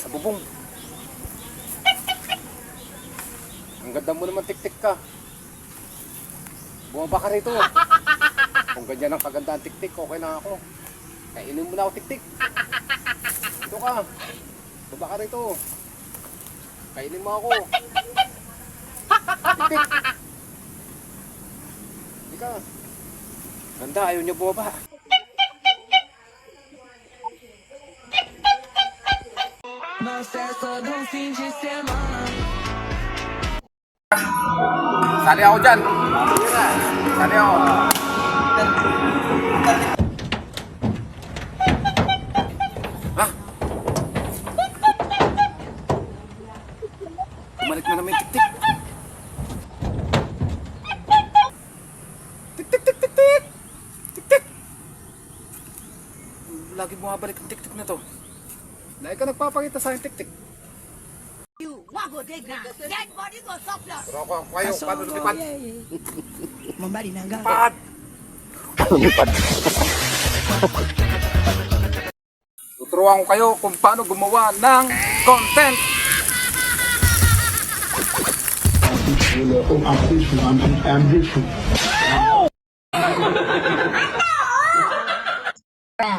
sa bubong. Ang ganda mo naman, tik-tik ka. Bumaba ka rito. Kung ganyan ang kagandaan, tik-tik, okay na ako. Kainin mo na ako, tik-tik. Dito ka. Baba ka rito. Kainin mo ako. Tik-tik. Hindi ka. Ganda, ayaw niya bumaba. Sali ako dyan. Sali ako. Ha? Bumalik na naman yung tik-tik. Tik-tik, tik-tik-tik. Tik-tik. Lagi bumabalik ang tik-tik na to. Lagi ka nagpapakita sa akin, tik-tik. Pero ako, kayo, paano lumipad? Membalik naga. Pad! Lumipad. Tuturuan ko kayo kung paano gumawa ng content. Nah.